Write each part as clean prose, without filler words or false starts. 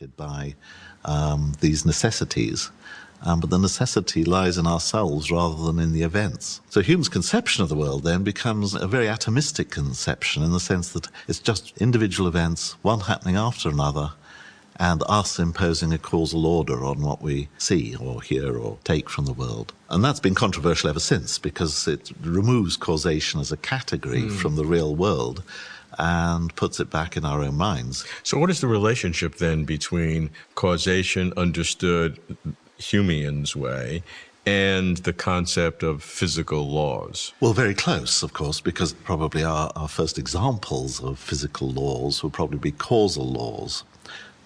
dictated by these necessities. But the necessity lies in ourselves rather than in the events. So Hume's conception of the world then becomes a very atomistic conception in the sense that it's just individual events, one happening after another, and us imposing a causal order on what we see or hear or take from the world. And that's been controversial ever since because it removes causation as a category from the real world and puts it back in our own minds. So what is the relationship then between causation understood Humean's way and the concept of physical laws? Well, very close, of course, because probably our first examples of physical laws would probably be causal laws.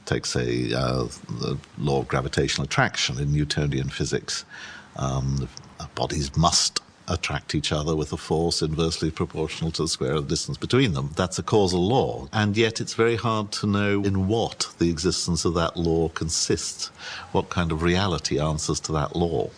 Take, say, the law of gravitational attraction in Newtonian physics. Bodies must attract each other with a force inversely proportional to the square of the distance between them. That's a causal law. And yet it's very hard to know in what the existence of that law consists, what kind of reality answers to that law.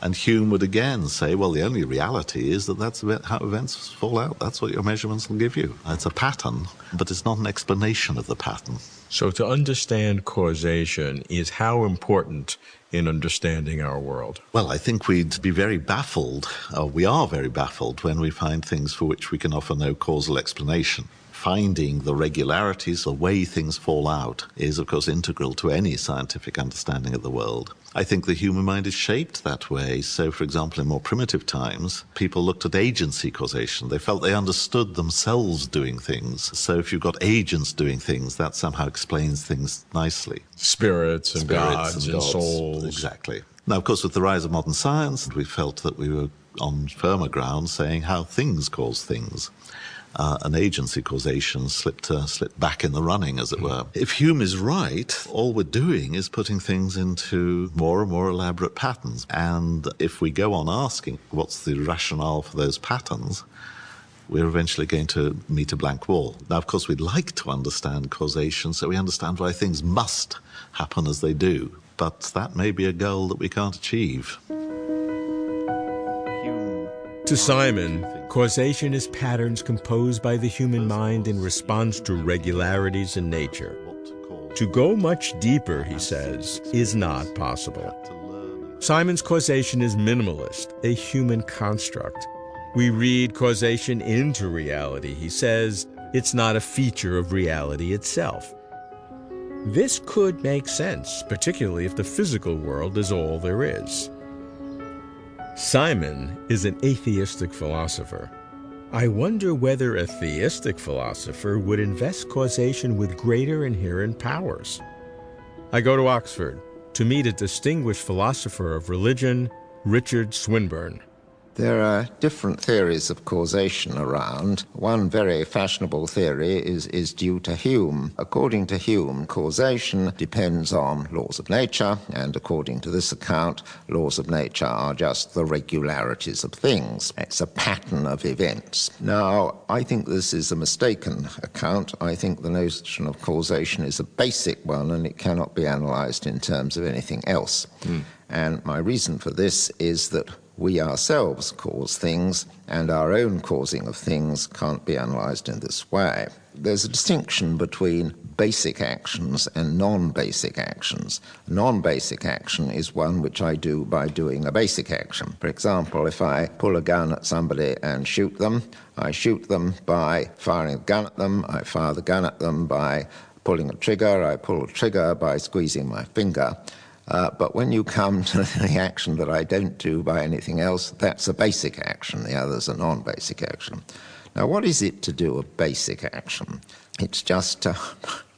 And Hume would again say, well, the only reality is that that's how events fall out. That's what your measurements will give you. It's a pattern, but it's not an explanation of the pattern. So to understand causation is how important in understanding our world? Well, I think we'd be very baffled, or we are very baffled, when we find things for which we can offer no causal explanation. Finding the regularities, the way things fall out, is, of course, integral to any scientific understanding of the world. I think the human mind is shaped that way. So, for example, in more primitive times, people looked at agency causation. They felt they understood themselves doing things. So if you've got agents doing things, that somehow explains things nicely. Spirits and gods and souls. Exactly. Now, of course, with the rise of modern science, we felt that we were on firmer ground saying how things cause things. An agency causation slipped back in the running, as it were. If Hume is right, all we're doing is putting things into more and more elaborate patterns. And if we go on asking what's the rationale for those patterns, we're eventually going to meet a blank wall. Now, of course, we'd like to understand causation so we understand why things must happen as they do. But that may be a goal that we can't achieve. To Simon, causation is patterns composed by the human mind in response to regularities in nature. To go much deeper, he says, is not possible. Simon's causation is minimalist, a human construct. We read causation into reality. He says it's not a feature of reality itself. This could make sense, particularly if the physical world is all there is. Simon is an atheistic philosopher. I wonder whether a theistic philosopher would invest causation with greater inherent powers. I go to Oxford to meet a distinguished philosopher of religion, Richard Swinburne. There are different theories of causation around. One very fashionable theory is due to Hume. According to Hume, causation depends on laws of nature, and according to this account, laws of nature are just the regularities of things. It's a pattern of events. Now, I think this is a mistaken account. I think the notion of causation is a basic one, and it cannot be analyzed in terms of anything else. And my reason for this is that we ourselves cause things, and our own causing of things can't be analyzed in this way. There's a distinction between basic actions and non-basic actions. Non-basic action is one which I do by doing a basic action. For example, if I pull a gun at somebody and shoot them, I shoot them by firing a gun at them. I fire the gun at them by pulling a trigger. I pull a trigger by squeezing my finger. But when you come to the action that I don't do by anything else, that's a basic action. The other's a non-basic action. Now, what is it to do a basic action? It's just to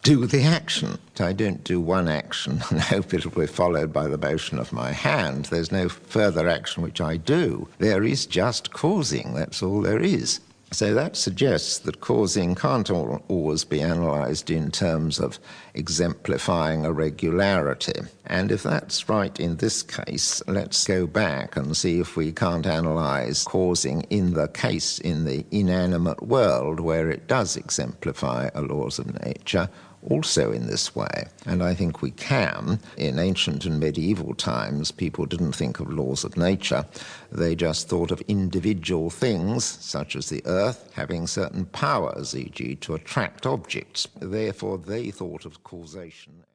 do the action. I don't do one action and hope it will be followed by the motion of my hand. There's no further action which I do. There is just causing. That's all there is. So that suggests that causing can't always be analysed in terms of exemplifying a regularity. And if that's right in this case, let's go back and see if we can't analyse causing in the case in the inanimate world where it does exemplify a laws of nature, also in this way. And I think we can. In ancient and medieval times, people didn't think of laws of nature. They just thought of individual things, such as the earth, having certain powers, e.g. to attract objects. Therefore, they thought of causation.